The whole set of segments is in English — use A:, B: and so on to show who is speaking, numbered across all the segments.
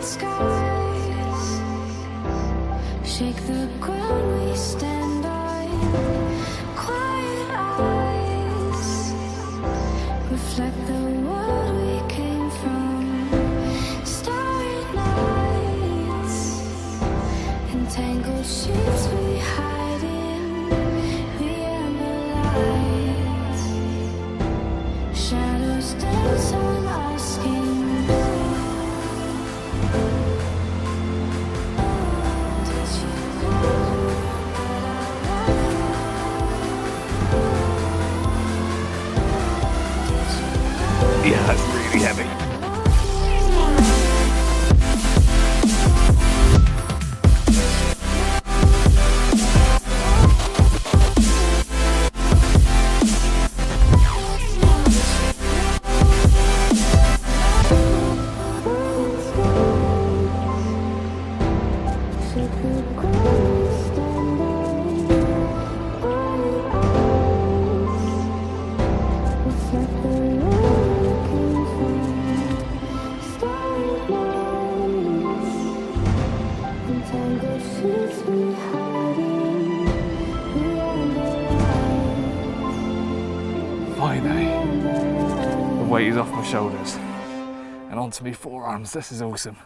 A: skies shake the ground we stand on. Quiet eyes reflect the world we came from. Starry nights, entangled sheets we hide in the amber light. Shadows dance on our skin.
B: Yeah, that's really heavy. Finally, the weight is off my shoulders and onto my forearms. This is awesome.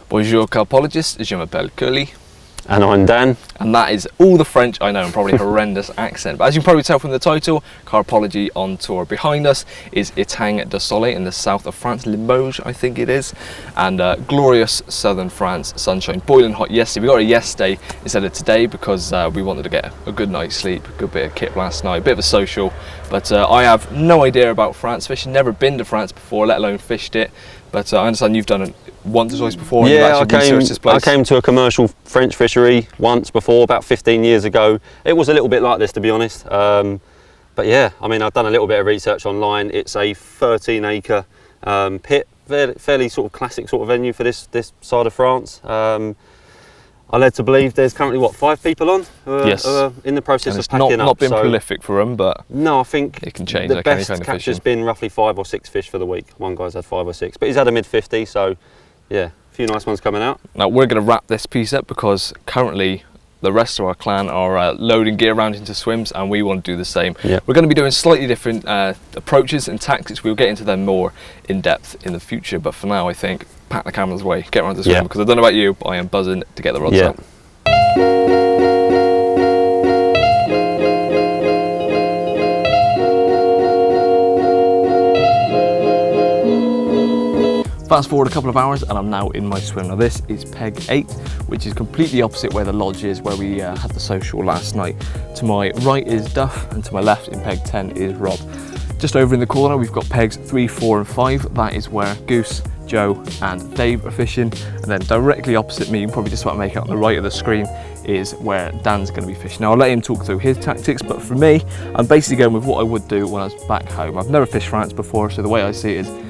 B: Bonjour carpologists, 𝘁𝗵𝗶𝗀𝗲.
C: And I'm Dan.
B: And that is all the French I know, and probably a horrendous accent. But as you can probably tell from the title, CARPology On Tour. Behind us is 𝘃𝗵𝗶𝗀𝗲 in the south of France, Limoges I think it is. And glorious southern France, sunshine, boiling hot yesterday. We got it yesterday instead of today because we wanted to get a good night's sleep, a good bit of kit last night, a bit of a social. But I have no idea about France fishing, never been to France before, let alone fished it. But I understand you've done it once or twice before.
C: Yeah, I came to a commercial French fishery once before, about 15 years ago. It was a little bit like this, to be honest. But yeah, I mean, I've done a little bit of research online. It's a 13-acre pit, fairly sort of classic sort of venue for this side of France. I'm led to believe there's currently, what, 5 people on?
B: Yes.
C: In the process of
B: It's
C: packing up.
B: not been prolific for them, but
C: no, I think
B: it can change.
C: The best catch has been roughly 5 or 6 fish for the week. One guy's had 5 or 6, but he's had a mid-50, so yeah, a few nice ones coming out.
B: Now we're going to wrap this piece up because currently the rest of our clan are loading gear around into swims, and we want to do the same.
C: Yep.
B: We're going to be doing slightly different approaches and tactics. We'll get into them more in depth in the future, but for now I think pack the cameras away, get around to swim, because I don't know about you, but I am buzzing to get the rods out. Fast forward a couple of hours and I'm now in my swim. Now this is peg 8, which is completely opposite where the lodge is, where we had the social last night. To my right is Duff, and to my left in peg 10 is Rob. Just over in the corner we've got pegs 3, 4 and 5. That is where Goose, Joe and Dave are fishing. And then directly opposite me, you can probably just about make it on the right of the screen, is where Dan's going to be fishing. Now I'll let him talk through his tactics, but for me, I'm basically going with what I would do when I was back home. I've never fished France before, so the way I see it is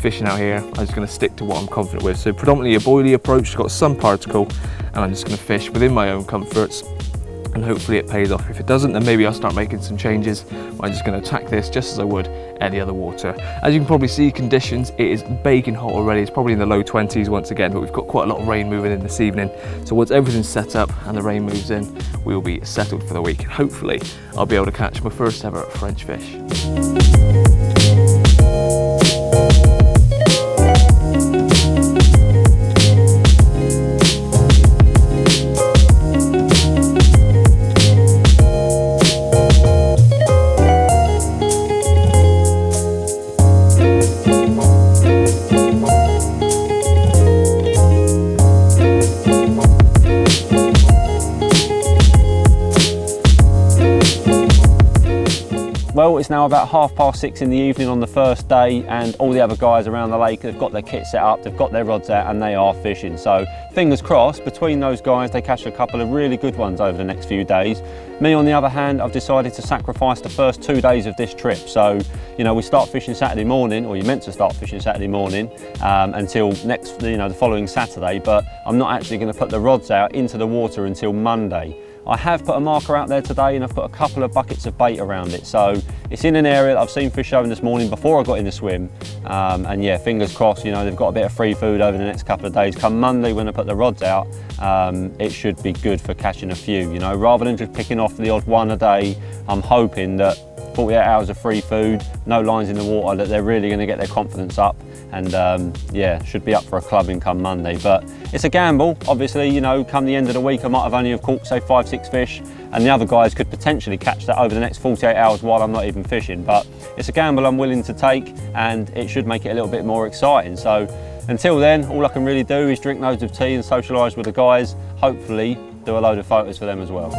B: fishing out here, I'm just going to stick to what I'm confident with. So predominantly a boilie approach, got some particle, and I'm just going to fish within my own comforts. and hopefully it pays off. If it doesn't, then maybe I'll start making some changes. I'm just going to attack this just as I would any other water. As you can probably see, conditions, it is baking hot already. It's probably in the low 20s once again, but we've got quite a lot of rain moving in this evening. So once everything's set up and the rain moves in, we will be settled for the week. And hopefully I'll be able to catch my first ever French fish.
C: Well, it's now about 6:30 in the evening on the first day, and all the other guys around the lake have got their kit set up, they've got their rods out, and they are fishing. So fingers crossed, between those guys, they catch a couple of really good ones over the next few days. Me, on the other hand, I've decided to sacrifice the first 2 days of this trip. So, you know, we start fishing Saturday morning, or you're meant to start fishing Saturday morning until next, the following Saturday, but I'm not actually going to put the rods out into the water until Monday. I have put a marker out there today, and I've put a couple of buckets of bait around it. So it's in an area that I've seen fish showing this morning before I got in the swim. And yeah, fingers crossed, they've got a bit of free food over the next couple of days. Come Monday when I put the rods out, it should be good for catching a few. Rather than just picking off the odd one a day, I'm hoping that 48 hours of free food, no lines in the water, that they're really going to get their confidence up, and yeah, should be up for a clubbing come Monday. But it's a gamble, obviously. Come the end of the week, I might have only caught, say, 5-6 fish, and the other guys could potentially catch that over the next 48 hours while I'm not even fishing. But it's a gamble I'm willing to take, and it should make it a little bit more exciting. So until then, all I can really do is drink loads of tea and socialise with the guys, hopefully do a load of photos for them as well.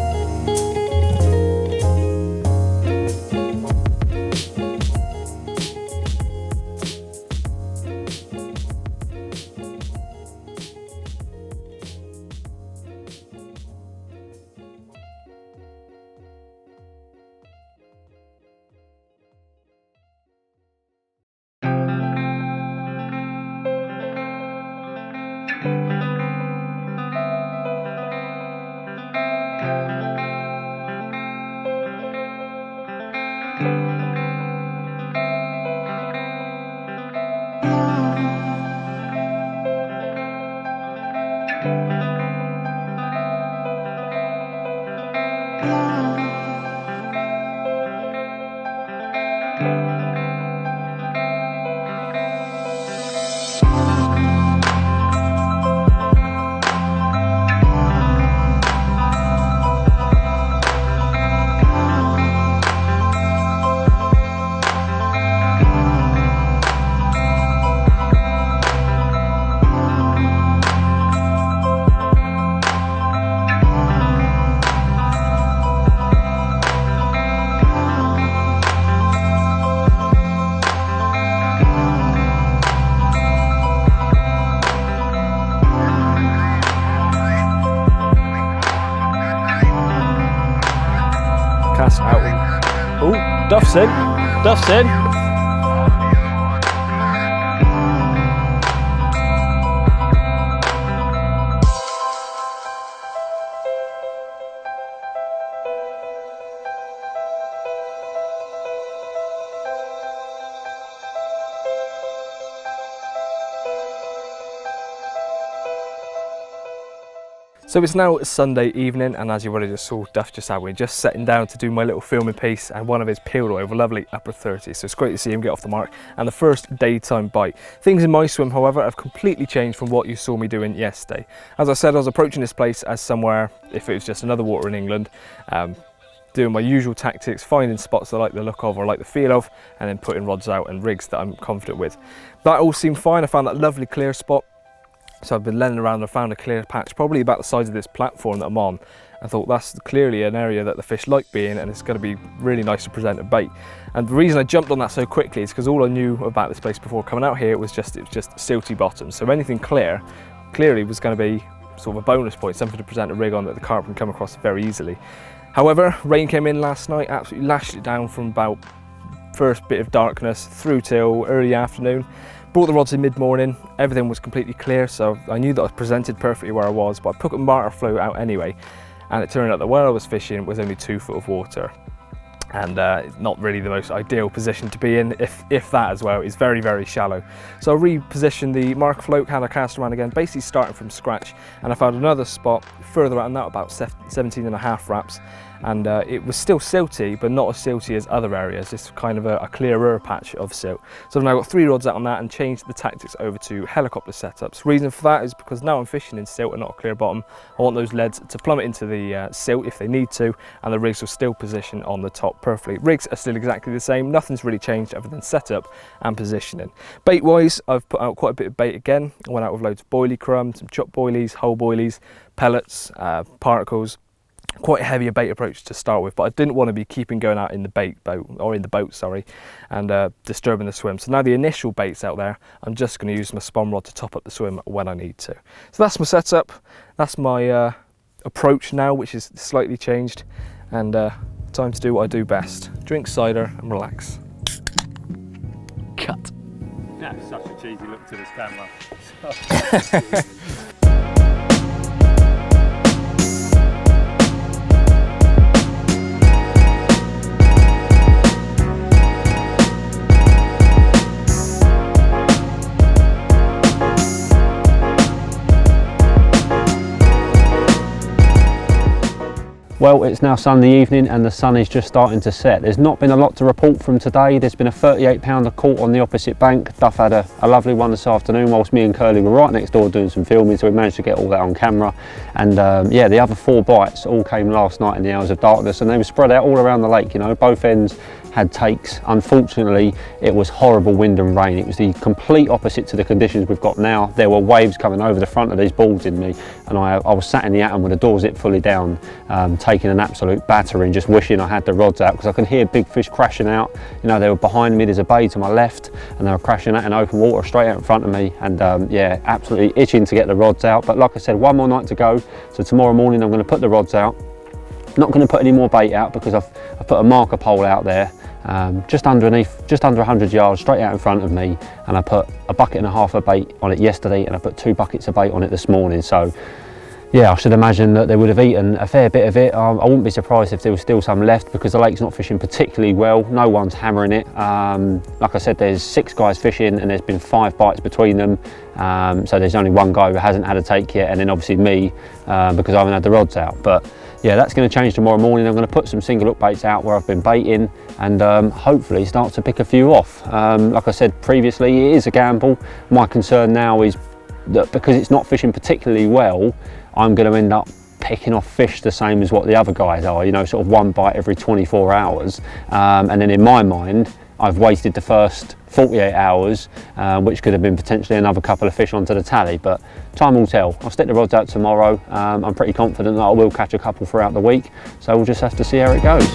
B: Cast out. Oh, Duff's in. Duff's in. So it's now Sunday evening, and as you already just saw, Duff just had, we're just sitting down to do my little filming piece, and one of his peeled over lovely upper 30. So it's great to see him get off the mark, and the first daytime bite. Things in my swim, however, have completely changed from what you saw me doing yesterday. As I said, I was approaching this place as somewhere, if it was just another water in England, doing my usual tactics, finding spots I like the look of or like the feel of, and then putting rods out and rigs that I'm confident with. That all seemed fine. I found that lovely clear spot. So I've been lending around and I found a clear patch, probably about the size of this platform that I'm on. I thought that's clearly an area that the fish like being, and it's going to be really nice to present a bait. And the reason I jumped on that so quickly is because all I knew about this place before coming out here it was just silty bottom. So anything clearly was going to be sort of a bonus point, something to present a rig on that the carp can come across very easily. However, rain came in last night, absolutely lashed it down from about first bit of darkness through till early afternoon. Brought the rods in mid-morning, everything was completely clear, so I knew that I was presented perfectly where I was, but I put a marker float out anyway. and it turned out that where I was fishing was only 2 foot of water, and not really the most ideal position to be in, if that as well. It's very, very shallow. So I repositioned the marker float, had a cast around again, basically starting from scratch, and I found another spot further out than that, about 17.5 wraps, and it was still silty, but not as silty as other areas. It's kind of a clearer patch of silt. So I've now got 3 rods out on that and changed the tactics over to helicopter setups. Reason for that is because now I'm fishing in silt and not a clear bottom. I want those leads to plummet into the silt if they need to, and the rigs will still position on the top perfectly. Rigs are still exactly the same, nothing's really changed other than setup and positioning. Bait wise, I've put out quite a bit of bait again. I went out with loads of boilie crumb, some chopped boilies, whole boilies, pellets, particles. Quite a heavier bait approach to start with, but I didn't want to be keeping going out in the boat, sorry, and disturbing the swim. So now the initial bait's out there, I'm just going to use my spawn rod to top up the swim when I need to. So that's my setup, that's my approach now, which is slightly changed, and time to do what I do best: drink cider and relax. Cut.
D: Yeah, such a cheesy look to this camera.
C: Well, it's now Sunday evening and the sun is just starting to set. There's not been a lot to report from today. There's been a 38-pounder caught on the opposite bank. Duff had a lovely one this afternoon whilst me and Curly were right next door doing some filming, so we managed to get all that on camera. And yeah, the other 4 bites all came last night in the hours of darkness, and they were spread out all around the lake, you know. Both ends had takes. Unfortunately, it was horrible wind and rain. It was the complete opposite to the conditions we've got now. There were waves coming over the front of these boards in me, and I was sat in the atom with the door zip fully down, taking an absolute battering, just wishing I had the rods out, because I could hear big fish crashing out. You know, they were behind me, there's a bay to my left, and they were crashing out in open water straight out in front of me, and yeah, absolutely itching to get the rods out. But like I said, one more night to go, so tomorrow morning I'm going to put the rods out. Not going to put any more bait out because I've put a marker pole out there, just under 100 yards straight out in front of me, and I put a bucket and a half of bait on it yesterday, and I put 2 buckets of bait on it this morning. So yeah, I should imagine that they would have eaten a fair bit of it. I wouldn't be surprised if there was still some left, because the lake's not fishing particularly well. No one's hammering it. Like I said, there's 6 guys fishing and there's been 5 bites between them. So there's only 1 guy who hasn't had a take yet, and then obviously me, because I haven't had the rods out. But yeah, that's going to change tomorrow morning. I'm going to put some single hook baits out where I've been baiting, and hopefully start to pick a few off. Like I said previously, it is a gamble. My concern now is that because it's not fishing particularly well, I'm going to end up picking off fish the same as what the other guys are, you know, sort of 1 bite every 24 hours. And then in my mind, I've wasted the first 48 hours, which could have been potentially another couple of fish onto the tally, but time will tell. I'll stick the rods out tomorrow. I'm pretty confident that I will catch a couple throughout the week, so we'll just have to see how it goes.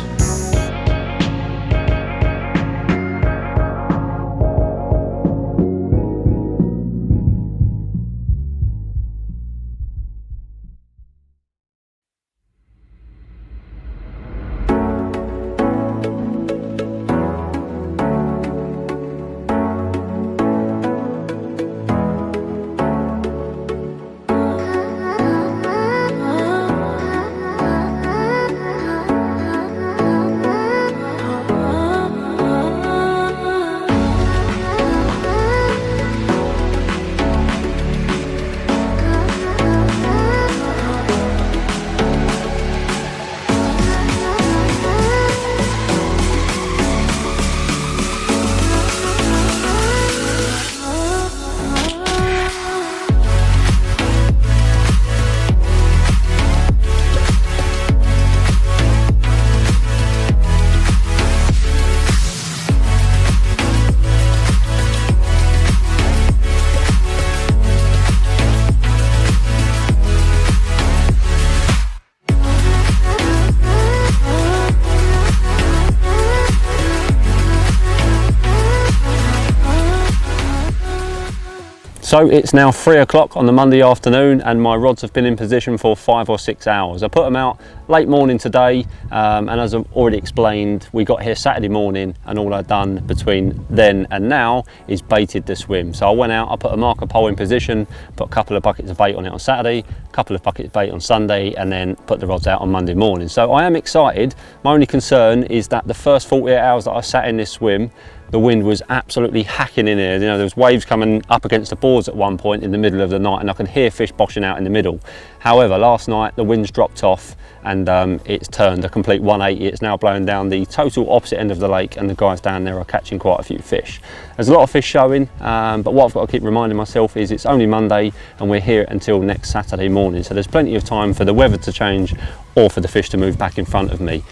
C: So it's now 3 o'clock on the Monday afternoon and my rods have been in position for 5 or 6 hours. I put them out late morning today and as I've already explained, we got here Saturday morning and all I've done between then and now is baited the swim. So I went out, I put a marker pole in position, put a couple of buckets of bait on it on Saturday, a couple of buckets of bait on Sunday and then put the rods out on Monday morning. So I am excited. My only concern is that the first 48 hours that I sat in this swim, the wind was absolutely hacking in here. You know, there was waves coming up against the boards at one point in the middle of the night and I can hear fish boshing out in the middle. However, last night the wind's dropped off and it's turned a complete 180. It's now blowing down the total opposite end of the lake and the guys down there are catching quite a few fish. There's a lot of fish showing, but what I've got to keep reminding myself is it's only Monday and we're here until next Saturday morning. So there's plenty of time for the weather to change or for the fish to move back in front of me.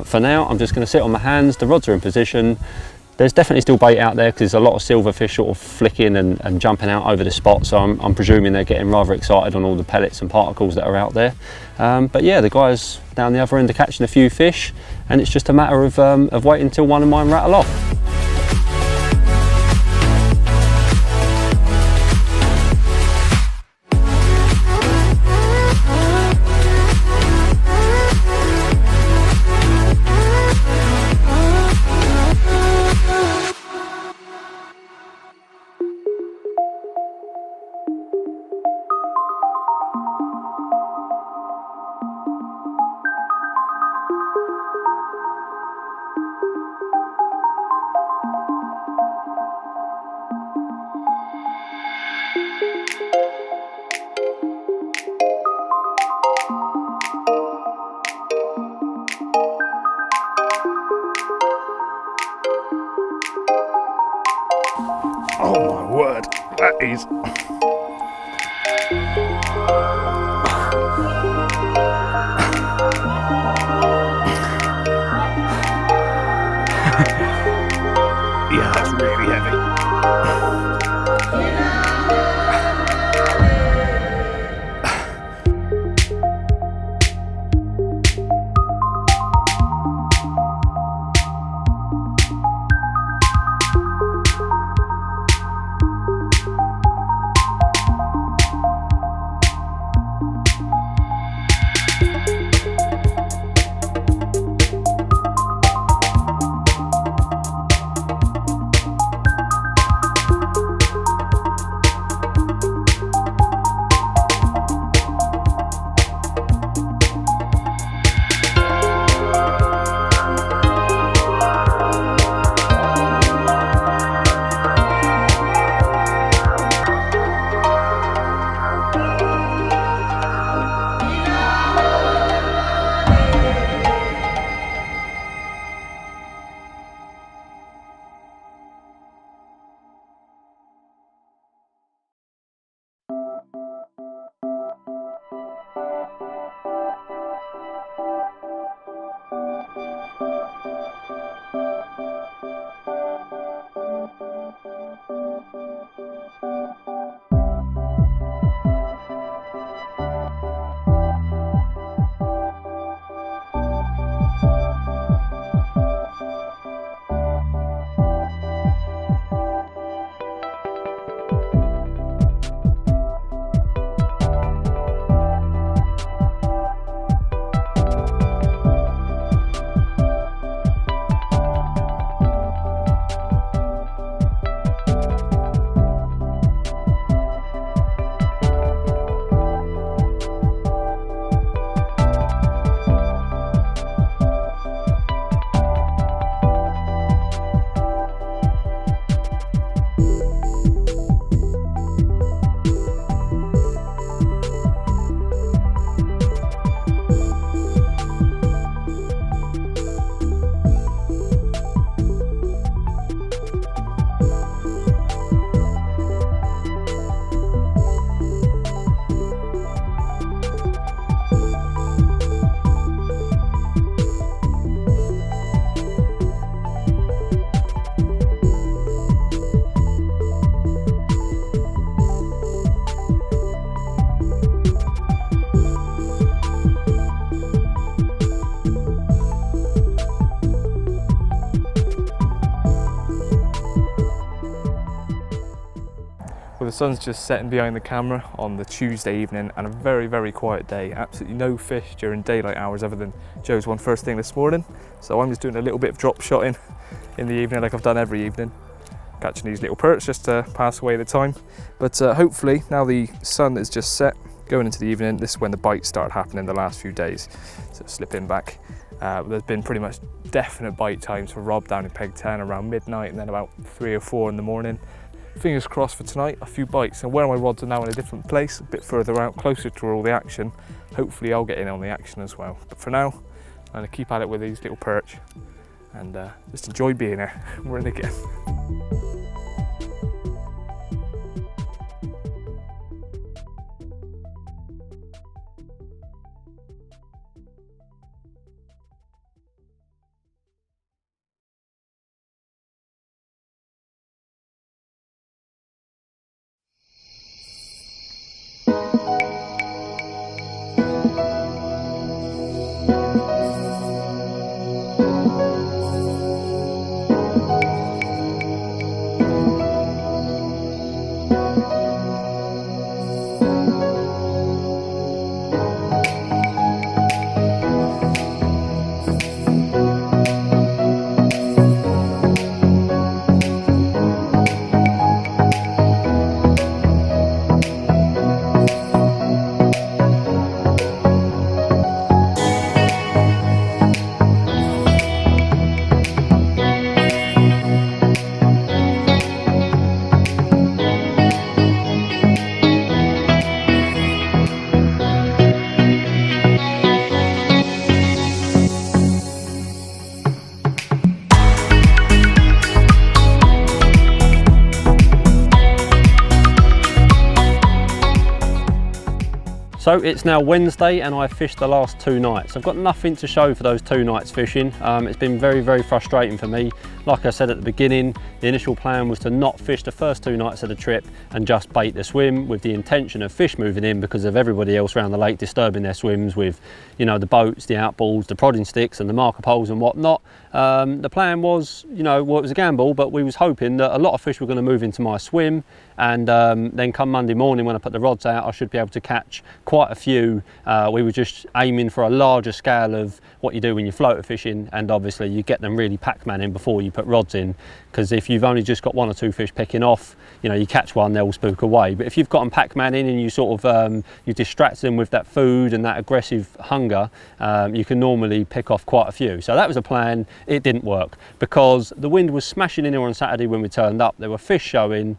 C: For now, I'm just going to sit on my hands. The rods are in position. There's definitely still bait out there because there's a lot of silverfish sort of flicking and jumping out over the spot, so I'm presuming they're getting rather excited on all the pellets and particles that are out there. But yeah, the guys down the other end are catching a few fish and it's just a matter of waiting until one of mine rattle off.
B: Oh my word, that is... yeah, that's really heavy. sun's just setting behind the camera on the Tuesday evening, and a very, very quiet day. Absolutely no fish during daylight hours other than Joe's one first thing this morning. So I'm just doing a little bit of drop shotting in the evening like I've done every evening, catching these little perch just to pass away the time. But hopefully now the sun is just set, going into the evening, this is when the bites started happening the last few days. So slipping back. There's been pretty much definite bite times for Rob down in Peg 10 around midnight, and then about 3 or 4 in the morning. Fingers crossed for tonight, a few bites, and where my rods are now in a different place, a bit further out, closer to all the action. Hopefully I'll get in on the action as well. But for now, I'm going to keep at it with these little perch and just enjoy being here. We're in again.
C: So it's now Wednesday and I fished the last 2 nights. I've got nothing to show for those 2 nights fishing. It's been very, very frustrating for me. Like I said at the beginning, the initial plan was to not fish the first 2 nights of the trip and just bait the swim with the intention of fish moving in because of everybody else around the lake disturbing their swims with, you know, the boats, the outballs, the prodding sticks and the marker poles and whatnot. The plan was, you know, well, it was a gamble, but we was hoping that a lot of fish were going to move into my swim, and then come Monday morning when I put the rods out, I should be able to catch quite a few. We were just aiming for a larger scale of what you do when you're floater fishing, and obviously you get them really Pac-Man in before you put rods in, because if you've only just got 1 or 2 fish picking off, you know, you catch one, they'll spook away. But if you've got them Pac-Man in and you sort of you distract them with that food and that aggressive hunger, you can normally pick off quite a few. So that was a plan. It didn't work because the wind was smashing in here on Saturday when we turned up. There were fish showing.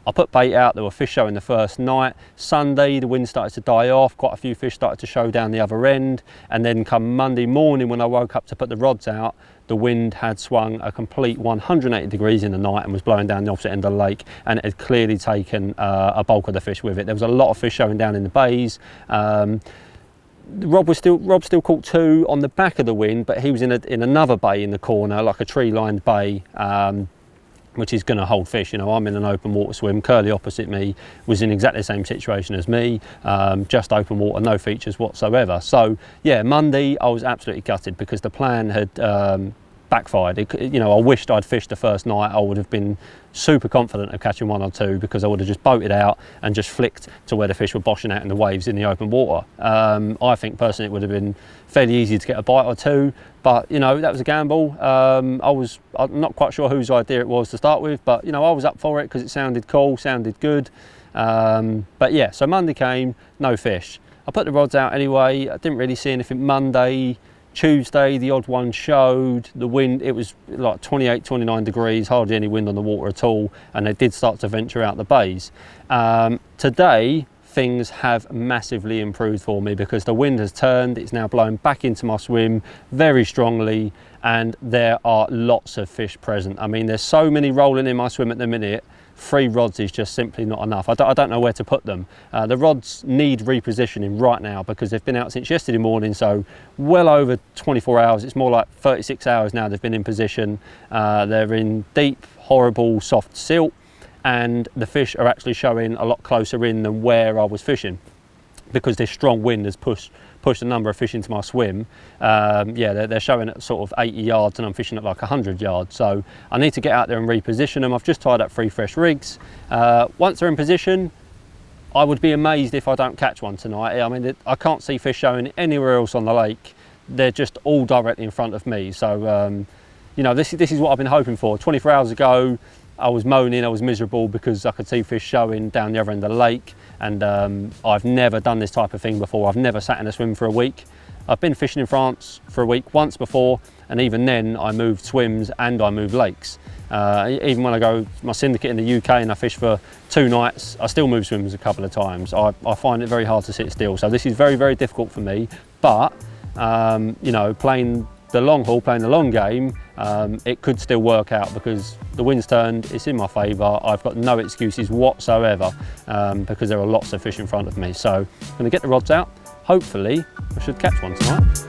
C: I put bait out, there were fish showing the first night. Sunday, the wind started to die off, quite a few fish started to show down the other end, and then come Monday morning when I woke up to put the rods out, the wind had swung a complete 180 degrees in the night and was blowing down the opposite end of the lake, and it had clearly taken a bulk of the fish with it. There was a lot of fish showing down in the bays. Rob still caught 2 on the back of the wind, but he was in another bay in the corner, like a tree-lined bay, which is going to hold fish. You know, I'm in an open water swim. Curly opposite me was in exactly the same situation as me, just open water, no features whatsoever. So yeah, Monday I was absolutely gutted because the plan had backfired. You know, I wished I'd fished the first night. I would have been super confident of catching 1 or 2 because I would have just boated out and just flicked to where the fish were boshing out in the waves in the open water. I think personally it would have been fairly easy to get a bite or 2, but you know, that was a gamble. I'm not quite sure whose idea it was to start with, but you know, I was up for it because it sounded cool, sounded good. But yeah, so Monday came, no fish. I put the rods out anyway. I didn't really see anything Monday. Tuesday, the odd one showed. The wind, it was like 28, 29 degrees, hardly any wind on the water at all, and they did start to venture out the bays. Today, things have massively improved for me because the wind has turned. It's now blowing back into my swim very strongly, and there are lots of fish present. I mean, there's so many rolling in my swim at the minute. 3 rods is just simply not enough. I don't know where to put them. The rods need repositioning right now because they've been out since yesterday morning, so well over 24 hours. It's more like 36 hours now they've been in position. They're in deep, horrible, soft silt, and the fish are actually showing a lot closer in than where I was fishing. because this strong wind has pushed a number of fish into my swim. Yeah, they're showing at sort of 80 yards and I'm fishing at like 100 yards. So I need to get out there and reposition them. I've just tied up 3 fresh rigs. Once they're in position, I would be amazed if I don't catch one tonight. I mean, I can't see fish showing anywhere else on the lake. They're just all directly in front of me. So, you know, this is what I've been hoping for. 24 hours ago, I was moaning, I was miserable because I could see fish showing down the other end of the lake. And I've never done this type of thing before. I've never sat in a swim for a week. I've been fishing in France for a week once before, and even then I moved swims and I moved lakes. Even when I go my syndicate in the UK and I fish for 2 nights, I still move swims a couple of times. I find it very hard to sit still. So this is very, very difficult for me. But, you know, playing the long haul, playing the long game, it could still work out because the wind's turned, it's in my favour. I've got no excuses whatsoever because there are lots of fish in front of me. So I'm going to get the rods out. Hopefully, I should catch one tonight.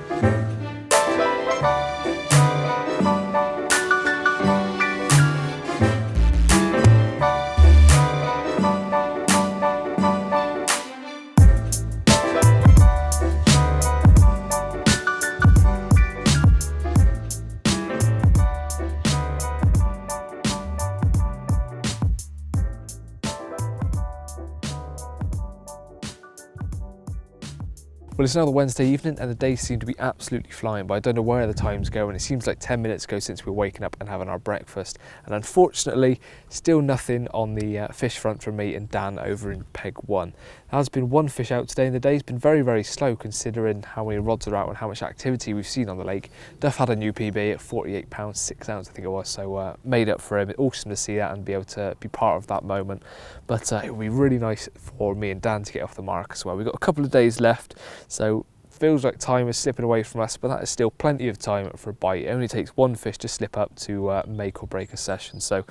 B: Well, it's now the Wednesday evening and the days seem to be absolutely flying, but I don't know where the time's going. It seems like 10 minutes ago since we were waking up and having our breakfast. And unfortunately, still nothing on the fish front from me and Dan over in Peg 1. There has been 1 fish out today and the day's been very, very slow considering how many rods are out and how much activity we've seen on the lake. Duff had a new PB at 48 pounds 6 ounce, I think it was, so made up for him. It's awesome to see that and be able to be part of that moment. But it would be really nice for me and Dan to get off the mark as well. We've got a couple of days left. So feels like time is slipping away from us, but that is still plenty of time for a bite. It only takes 1 fish to slip up to make or break a session. So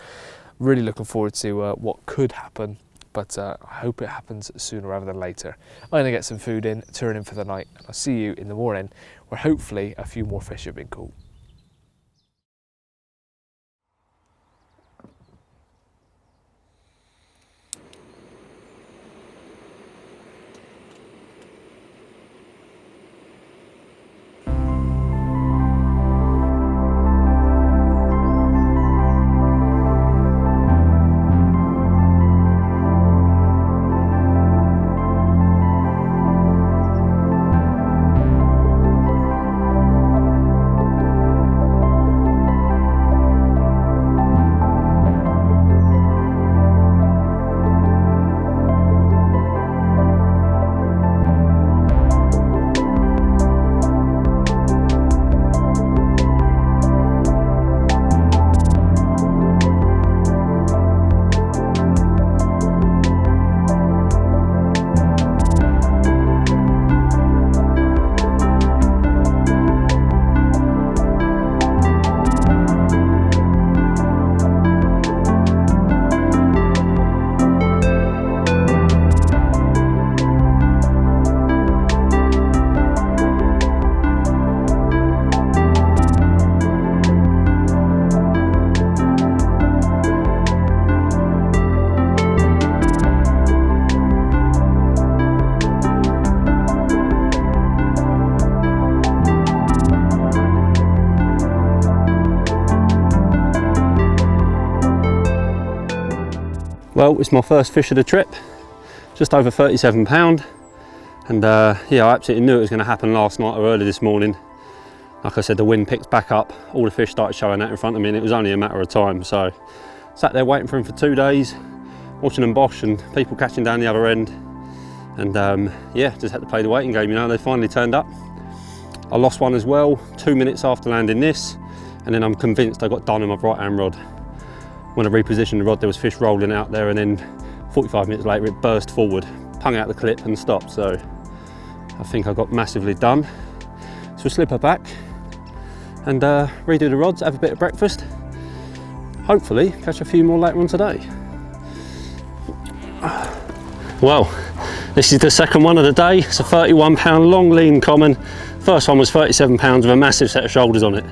B: really looking forward to what could happen, but I hope it happens sooner rather than later. I'm going to get some food in, turn in for the night, and I'll see you in the morning where hopefully a few more fish have been caught.
C: Well, it's my first fish of the trip, just over 37 pound, and yeah, I absolutely knew it was going to happen last night or early this morning. Like I said, the wind picked back up, all the fish started showing out in front of me, and it was only a matter of time. So sat there waiting for him for 2 days, watching them bosh and people catching down the other end, and yeah, just had to play the waiting game, you know. They finally turned up. I lost one as well 2 minutes after landing this, and then I'm convinced I got done on my right hand rod. When I repositioned the rod, there was fish rolling out there, and then 45 minutes later it burst forward, hung out the clip and stopped. So I think I got massively done. So we'll slip her back and redo the rods, have a bit of breakfast, hopefully catch a few more later on today. Well, this is the second one of the day. It's a 31 pound long lean common. First one was 37 pounds with a massive set of shoulders on it.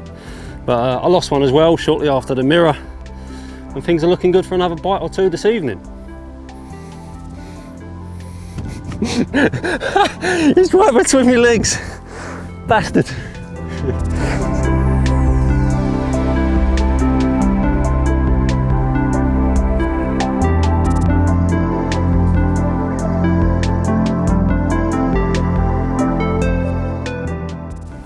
C: But I lost one as well shortly after the mirror, and things are looking good for another bite or two this evening. He's right between my legs. Bastard.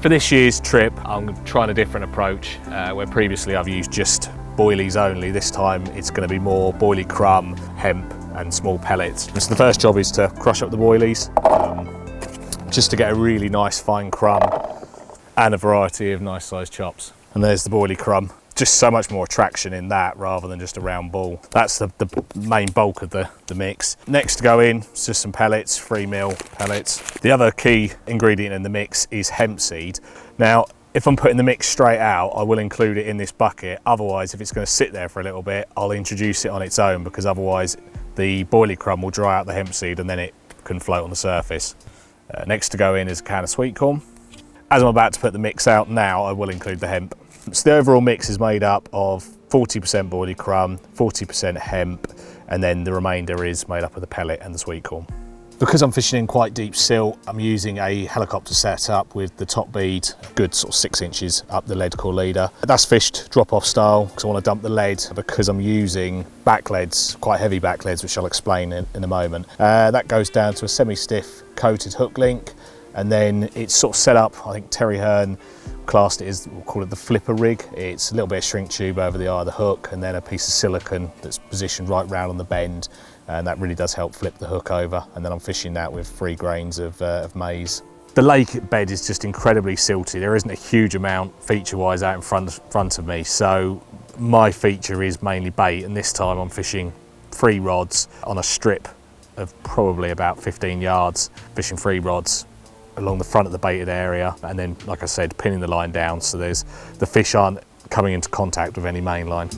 E: For this year's trip, I'm trying a different approach, where previously I've used just boilies only. This time it's going to be more boilie crumb, hemp and small pellets. And so the first job is to crush up the boilies, just to get a really nice fine crumb and a variety of nice sized chops. And there's the boilie crumb. Just so much more traction in that rather than just a round ball. That's the main bulk of the mix. Next to go in is just some pellets, 3mm pellets. The other key ingredient in the mix is hemp seed. Now, if I'm putting the mix straight out, I will include it in this bucket. Otherwise, if it's going to sit there for a little bit, I'll introduce it on its own, because otherwise the boilie crumb will dry out the hemp seed and then it can float on the surface. Next to go in is a can of sweet corn. As I'm about to put the mix out now, I will include the hemp. So the overall mix is made up of 40% boilie crumb, 40% hemp, and then the remainder is made up of the pellet and the sweet corn. Because I'm fishing in quite deep silt, I'm using a helicopter setup with the top bead, good sort of 6 inches up the lead core leader. That's fished drop-off style, because I want to dump the lead, because I'm using back leads, quite heavy back leads, which I'll explain in a moment. That goes down to a semi-stiff coated hook link, and then it's sort of set up, I think Terry Hearn classed it as, we'll call it the flipper rig. It's a little bit of shrink tube over the eye of the hook, and then a piece of silicone that's positioned right round on the bend, and that really does help flip the hook over. And then I'm fishing that with 3 grains of maize. The lake bed is just incredibly silty. There isn't a huge amount feature-wise out in front of me, so my feature is mainly bait, and this time I'm fishing 3 rods on a strip of probably about 15 yards, fishing 3 rods along the front of the baited area, and then, like I said, pinning the line down so the fish aren't coming into contact with any main line.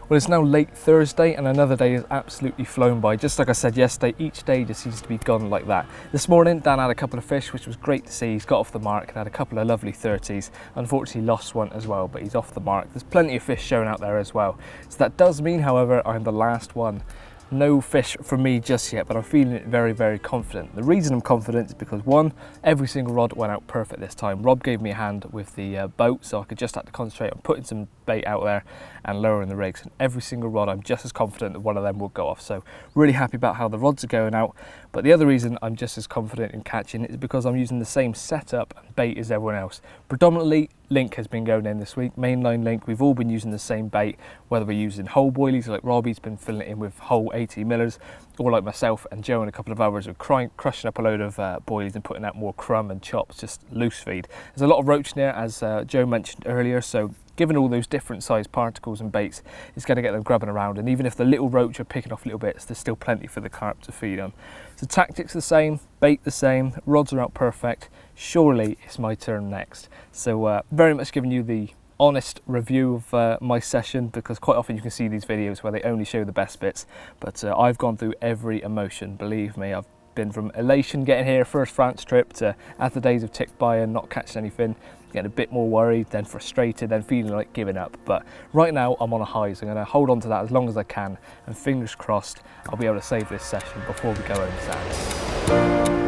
B: Well, it's now late Thursday and another day has absolutely flown by. Just like I said yesterday, each day just seems to be gone like that. This morning, Dan had a couple of fish, which was great to see. He's got off the mark and had a couple of lovely 30s. Unfortunately lost one as well, but he's off the mark. There's plenty of fish showing out there as well. So that does mean, however, I'm the last one. No fish from me just yet, but I'm feeling very, very confident. The reason I'm confident is because, one, every single rod went out perfect this time. Rob gave me a hand with the boat, so I could just have to concentrate on putting some bait out there and lowering the rigs. And every single rod, I'm just as confident that one of them will go off. So really happy about how the rods are going out. But the other reason I'm just as confident in catching is because I'm using the same setup and bait as everyone else. Predominantly, link has been going in this week, mainline link. We've all been using the same bait, whether we're using whole boilies like Robbie's been filling it in with whole 80mm, or like myself and Joe in a couple of hours of crushing up a load of boilies and putting out more crumb and chops, just loose feed. There's a lot of roach in there, as Joe mentioned earlier, so given all those different size particles and baits, it's going to get them grubbing around, and even if the little roach are picking off little bits, there's still plenty for the carp to feed on. So tactics the same, bait the same, rods are out perfect. Surely it's my turn next. So very much giving you the honest review of my session, because quite often you can see these videos where they only show the best bits, but I've gone through every emotion, believe me. I've been from elation getting here, first France trip, to after days of tick by and not catching anything, getting a bit more worried, then frustrated, then feeling like giving up. But right now I'm on a high, so I'm going to hold on to that as long as I can, and fingers crossed I'll be able to save this session before we go home Saturday.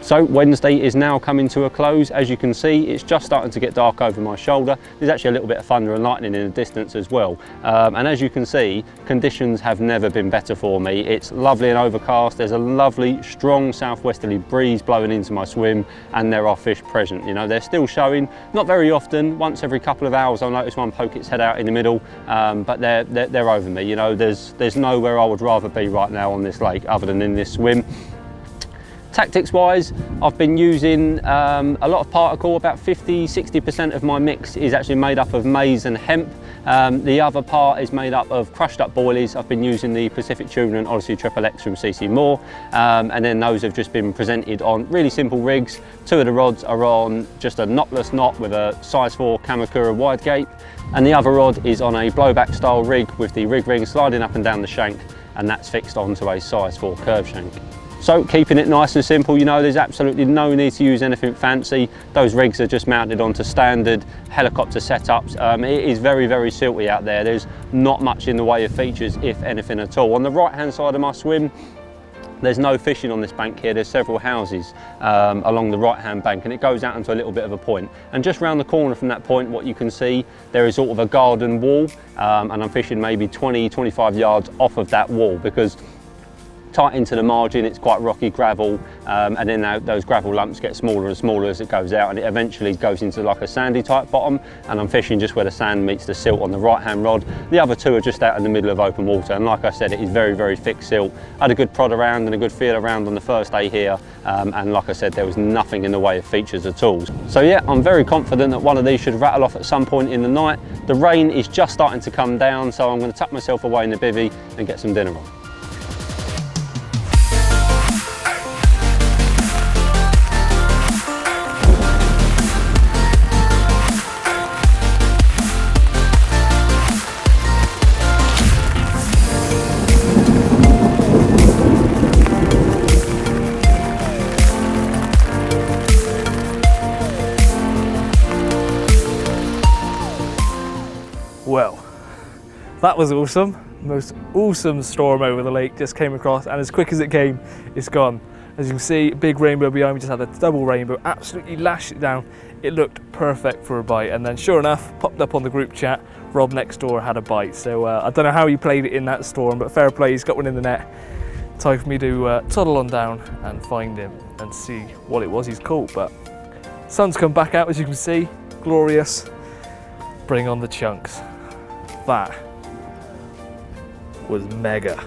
C: So Wednesday is now coming to a close. As you can see, it's just starting to get dark over my shoulder. There's actually a little bit of thunder and lightning in the distance as well. And as you can see, conditions have never been better for me. It's lovely and overcast. There's a lovely, strong southwesterly breeze blowing into my swim, and there are fish present. You know, they're still showing, not very often. Once every couple of hours, I'll notice one poke its head out in the middle, but they're over me. You know, there's nowhere I would rather be right now on this lake other than in this swim. Tactics wise, I've been using a lot of particle. About 50–60% of my mix is actually made up of maize and hemp. The other part is made up of crushed up boilies. I've been using the Pacific Tuna and 𝘁𝗵𝗶𝗀𝗲 from 𝘃𝗶𝗶𝗀, and then those have just been presented on really simple rigs. Two of the rods are on just a knotless knot with a size 4 𝘃𝗵𝗶𝗀𝗲 wide gape, and the other rod is on a blowback style rig with the rig ring sliding up and down the shank, and that's fixed onto a size 4 curve shank. So keeping it nice and simple, you know, there's absolutely no need to use anything fancy. Those rigs are just mounted onto standard helicopter setups. It is very, very silty out there. There's not much in the way of features, if anything at all. On the right hand side of my swim, there's no fishing on this bank here. There's several houses along the right hand bank, and it goes out into a little bit of a point. And just round the corner from that point, what you can see, there is sort of a garden wall, and I'm fishing maybe 20–25 yards off of that wall, because tight into the margin, it's quite rocky gravel, and then those gravel lumps get smaller and smaller as it goes out, and it eventually goes into like a sandy type bottom, and I'm fishing just where the sand meets the silt on the right hand rod. The other two are just out in the middle of open water, and like I said, it is very, very thick silt. I had a good prod around and a good feel around on the first day here, and like I said, there was nothing in the way of features at all. So yeah, I'm very confident that one of these should rattle off at some point in the night. The rain is just starting to come down, so I'm going to tuck myself away in the bivvy and get some dinner on.
B: Well, that was awesome. Most awesome storm over the lake just came across, and as quick as it came, it's gone. As you can see, big rainbow behind me, just had a double rainbow, absolutely lashed it down. It looked perfect for a bite, and then sure enough, popped up on the group chat, Rob next door had a bite. So I don't know how he played it in that storm, but fair play, he's got one in the net. Time for me to toddle on down and find him and see what it was he's caught. But sun's come back out, as you can see, glorious. Bring on the chunks. That was mega.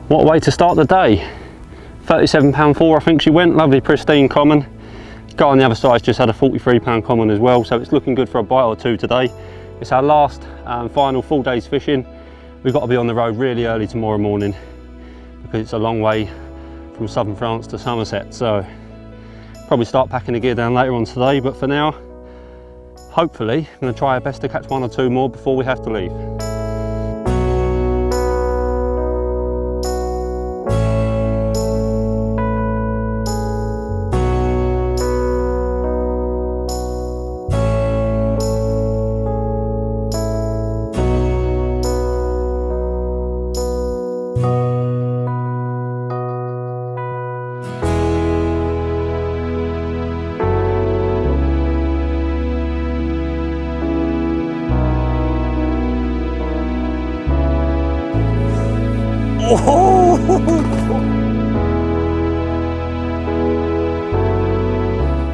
C: What a way to start the day. £37.4 I think she went, lovely pristine common. Guy on the other side's just had a £43 common as well, so it's looking good for a bite or two today. It's our last final full day's fishing. we've got to be on the road really early tomorrow morning because it's a long way from southern France to Somerset. So probably start packing the gear down later on today, but for now, hopefully, I'm going to try our best to catch 1 or 2 more before we have to leave.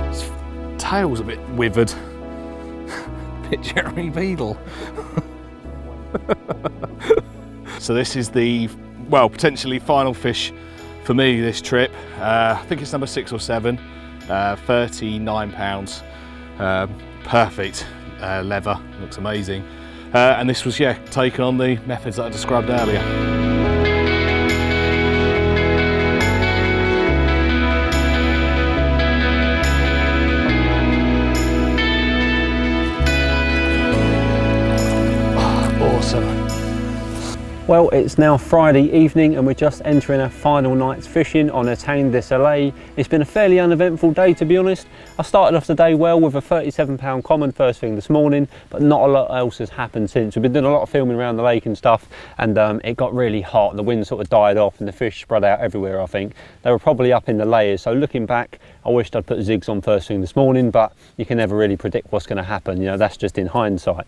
E: His tail's a bit withered. A bit 𝘃𝗵𝗶𝗀𝗲. So this is the, well, potentially final fish for me this trip. I think it's number 6 or 7, 39 pounds. Perfect leather, looks amazing. And this was, yeah, taken on the methods that I described earlier.
C: Well, it's now Friday evening and we're just entering our final night's fishing on 𝘃𝗵𝗶𝗀𝗲. It's been a fairly uneventful day, to be honest. I started off the day well with a 37-pound common first thing this morning, but not a lot else has happened since. We've been doing a lot of filming around the lake and stuff, and it got really hot and the wind sort of died off and the fish spread out everywhere, I think. They were probably up in the layers, so looking back, I wished I'd put zigs on first thing this morning, but you can never really predict what's going to happen. You know, that's just in hindsight.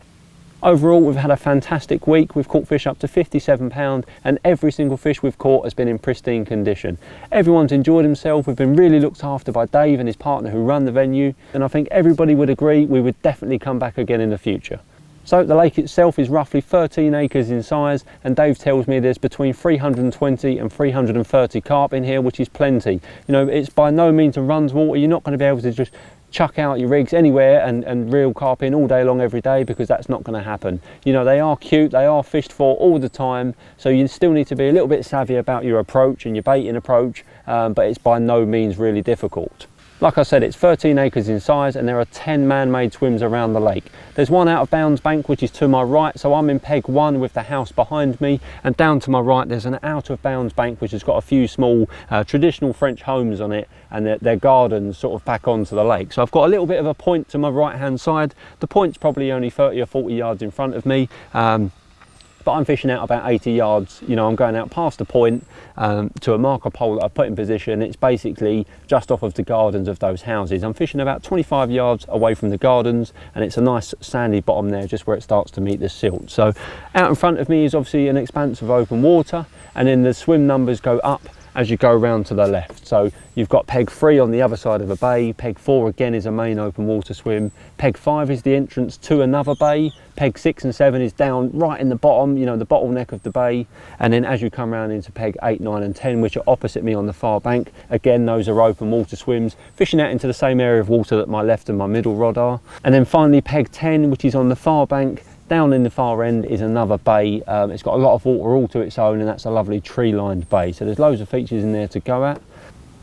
C: Overall, we've had a fantastic week. We've caught fish up to 57 pounds and every single fish we've caught has been in pristine condition. Everyone's enjoyed himself. We've been really looked after by Dave and his partner who run the venue, and I think everybody would agree we would definitely come back again in the future. So the lake itself is roughly 13 acres in size, and Dave tells me there's between 320 and 330 carp in here, which is plenty. You know, it's by no means a runs water. You're not going to be able to just chuck out your rigs anywhere and reel carp in all day long every day, because that's not going to happen. You know, they are cute, they are fished for all the time, so you still need to be a little bit savvy about your approach and your baiting approach, but it's by no means really difficult. Like I said, it's 13 acres in size and there are 10 man-made swims around the lake. There's one out of bounds bank which is to my right, so I'm in peg 1 with the house behind me, and down to my right there's an out of bounds bank which has got a few small traditional French homes on it, and their gardens sort of back onto the lake. So I've got a little bit of a point to my right hand side. The point's probably only 30 or 40 yards in front of me, but I'm fishing out about 80 yards. You know, I'm going out past the point to a marker pole that I've put in position. It's basically just off of the gardens of those houses. I'm fishing about 25 yards away from the gardens, and it's a nice sandy bottom there just where it starts to meet the silt. So out in front of me is obviously an expanse of open water, and then the swim numbers go up as you go around to the left. So you've got peg 3 on the other side of a bay, peg 4 again is a main open water swim, peg 5 is the entrance to another bay, peg 6 and 7 is down right in the bottom, you know, the bottleneck of the bay, and then as you come around into peg 8, 9 and 10, which are opposite me on the far bank, again those are open water swims, fishing out into the same area of water that my left and my middle rod are. And then finally peg 10, which is on the far bank, down in the far end is another bay. It's got a lot of water all to its own, and that's a lovely tree-lined bay. So there's loads of features in there to go at.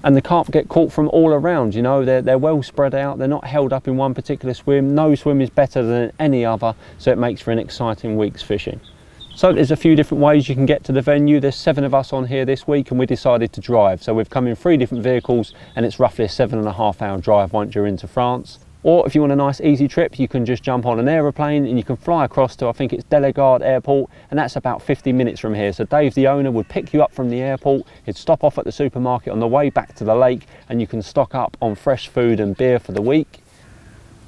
C: And the carp get caught from all around, you know, they're well spread out, they're not held up in one particular swim. No swim is better than any other, so it makes for an exciting week's fishing. So there's a few different ways you can get to the venue. There's 7 of us on here this week and we decided to drive. So we've come in 3 different vehicles and it's roughly a 7.5 hour drive once you're into France. Or if you want a nice easy trip, you can just jump on an aeroplane and you can fly across to, I think it's Delegard Airport, and that's about 50 minutes from here. So Dave, the owner, would pick you up from the airport, he'd stop off at the supermarket on the way back to the lake, and you can stock up on fresh food and beer for the week.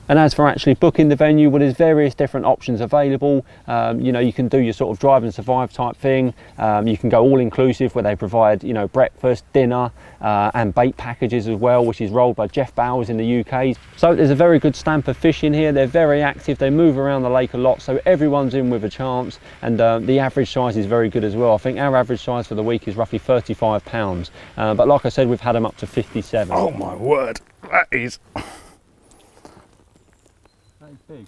C: And as for actually booking the venue, well, there's various different options available. You know, you can do your sort of drive and survive type thing. You can go all inclusive where they provide, you know, breakfast, dinner and bait packages as well, which is rolled by 𝘃𝗵𝗶𝗀𝗲 in the UK. So there's a very good stamp of fish in here. They're very active. They move around the lake a lot, so everyone's in with a chance. And the average size is very good as well. I think our average size for the week is roughly 35 pounds. But like I said, we've had them up to 57.
E: Oh my word, that is...
C: Big.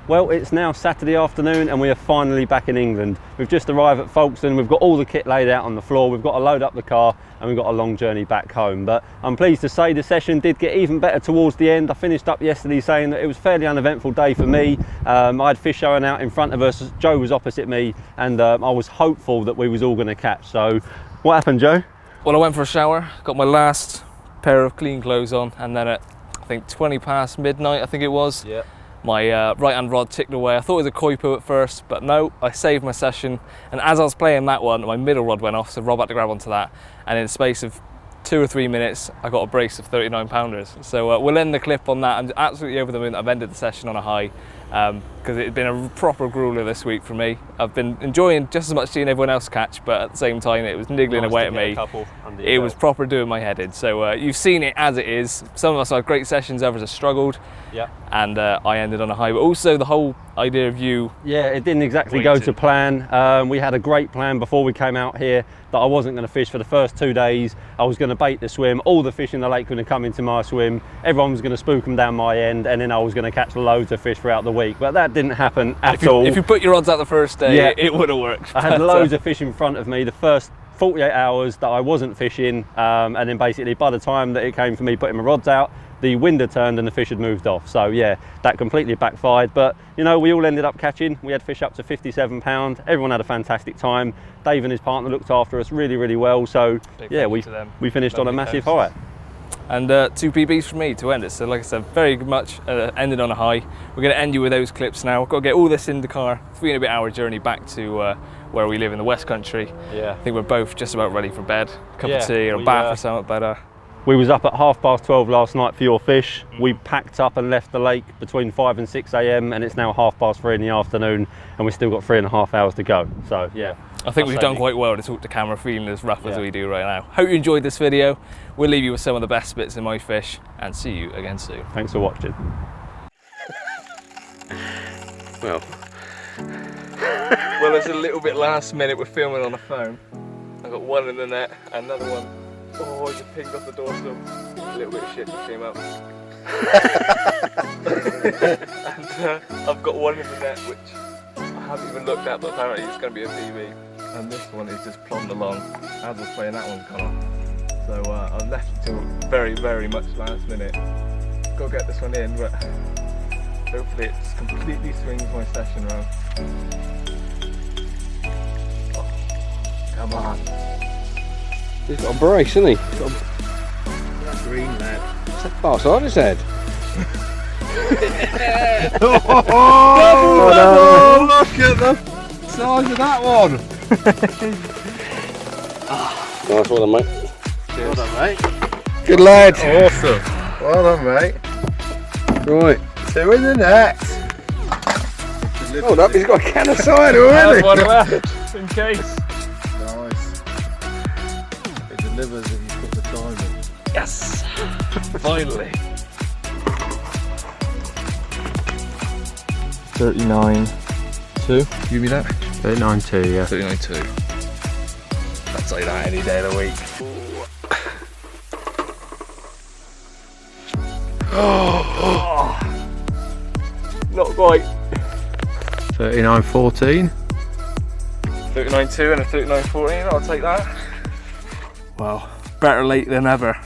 C: Well, it's now Saturday afternoon and we are finally back in England. We've just arrived at Folkestone, we've got all the kit laid out on the floor, we've got to load up the car and we've got a long journey back home. But I'm pleased to say the session did get even better towards the end. I finished up yesterday saying that it was a fairly uneventful day for me. I had fish showing out in front of us, Joe was opposite me, and I was hopeful that we was all going to catch. So what happened, Joe?
B: Well, I went for a shower, got my last pair of clean clothes on, and then at I think 20 past midnight, I think it was,
C: Yeah.
B: my right hand rod ticked away. I thought it was a 𝘁𝗶𝗀𝗲 at first, but no, I saved my session. And as I was playing that one, my middle rod went off, so Rob had to grab onto that. And in the space of 2 or 3 minutes, I got a brace of 39-pounders. So we'll end the clip on that. I'm absolutely over the moon. I've ended the session on a high because it had been a proper grueler this week for me. I've been enjoying just as much seeing everyone else catch, but at the same time, it was niggling away at me. It was proper doing my head in. So you've seen it as it is. Some of us had great sessions, others have struggled. Yeah. And I ended on a high, but also the whole idea of you.
C: Yeah, it didn't exactly go to plan. We had a great plan before we came out here that I wasn't going to fish for the first 2 days. I was going to bait the swim. All the fish in the lake were going to come into my swim. Everyone was going to spook them down my end, and then I was going to catch loads of fish throughout the week. But that didn't happen at all.
B: If you put your odds out the first day, yeah, it would have worked.
C: I had loads of fish in front of me the first 48 hours that I wasn't fishing, and then basically by the time that it came for me putting my rods out, the wind had turned and the fish had moved off. So yeah, that completely backfired. But you know, we all ended up catching. We had fish up to 57 pounds. Everyone had a fantastic time. Dave and his partner looked after us really, really well. So yeah, we finished on a massive high.
B: And 2 PBs for me to end it. So like I said, very much ended on a high. We're going to end you with those clips now. We've got to get all this in the car. 3 and a bit hour journey back to where we live in the West Country. Yeah. I think we're both just about ready for bed. Cup of tea or a bath or something better.
C: We was up at 12:30 last night for your fish. We packed up and left the lake between 5 and 6 a.m. and it's now 3:30 in the afternoon and we've still got 3.5 hours to go. So yeah.
B: I think we've done quite well to talk to camera feeling as rough as we do right now. Hope you enjoyed this video. We'll leave you with some of the best bits in my fish and see you again soon.
C: Thanks for watching.
B: Well, it's a little bit last minute. We're filming on a phone. I've got one in the net, another one. Oh, I just pinged off the doorstep. A little bit of shit just came up. And I've got one in the net which I haven't even looked at, but apparently it's going to be a PB. And this one is just plodding along. As I was playing that one come off. So I've left it till very, very much last minute. Got to get this one in, but hopefully it completely swings my session around. Oh, come on.
F: He's got a brace, hasn't he?
D: That green lad.
F: It's a boss on his head.
D: Oh,
F: no. Look at the size of that one. Nice, well done, mate.
D: Well done, mate.
F: Good lad.
D: Awesome. Well done, mate.
F: Right.
D: 2 in the net.
F: Hold up, he's got a can of cider already.
B: One left, in case.
D: Nice. It delivers if you put the time in.
B: Yes! Finally. 39.2. Give me that.
C: 39.2, yeah.
B: 39.2. I'd say that any day of the week. Not quite.
C: 39.14.
B: 39.2 and a 39.14. I'll take that. Well, better late than ever.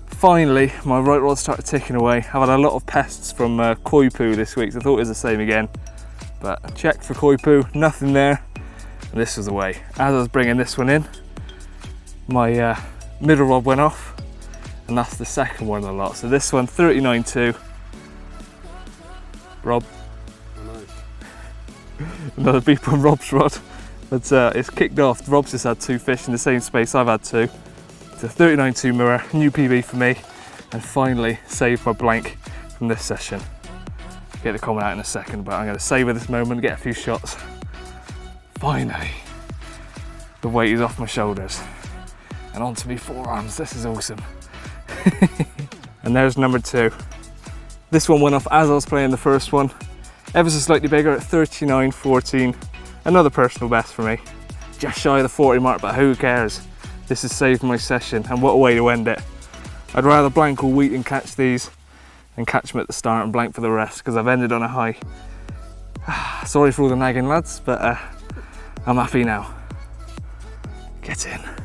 B: Finally, my right rod started ticking away. I've had a lot of pests from 𝘁𝗶𝗀𝗲 this week, so I thought it was the same again. But I checked for 𝘁𝗶𝗀𝗲, nothing there. And this was the way. As I was bringing this one in, my middle rod went off, and that's the second one of the lot. So this one, 39.2. Rob. Another beep on Rob's rod. But it's kicked off. Rob's just had 2 fish in the same space I've had 2. It's a 39.2 mirror, new PB for me, and finally saved my blank from this session. Get the comment out in a second, but I'm going to savour this moment, get a few shots. Finally, the weight is off my shoulders and onto my forearms. This is awesome. And there's number 2. This one went off as I was playing the first one, ever so slightly bigger at 39.14. Another personal best for me. Just shy of the 40 mark, but who cares? This has saved my session, and what a way to end it. I'd rather blank all week and catch these and catch them at the start and blank for the rest, because I've ended on a high. Sorry for all the nagging, lads, but I'm happy now. Get in.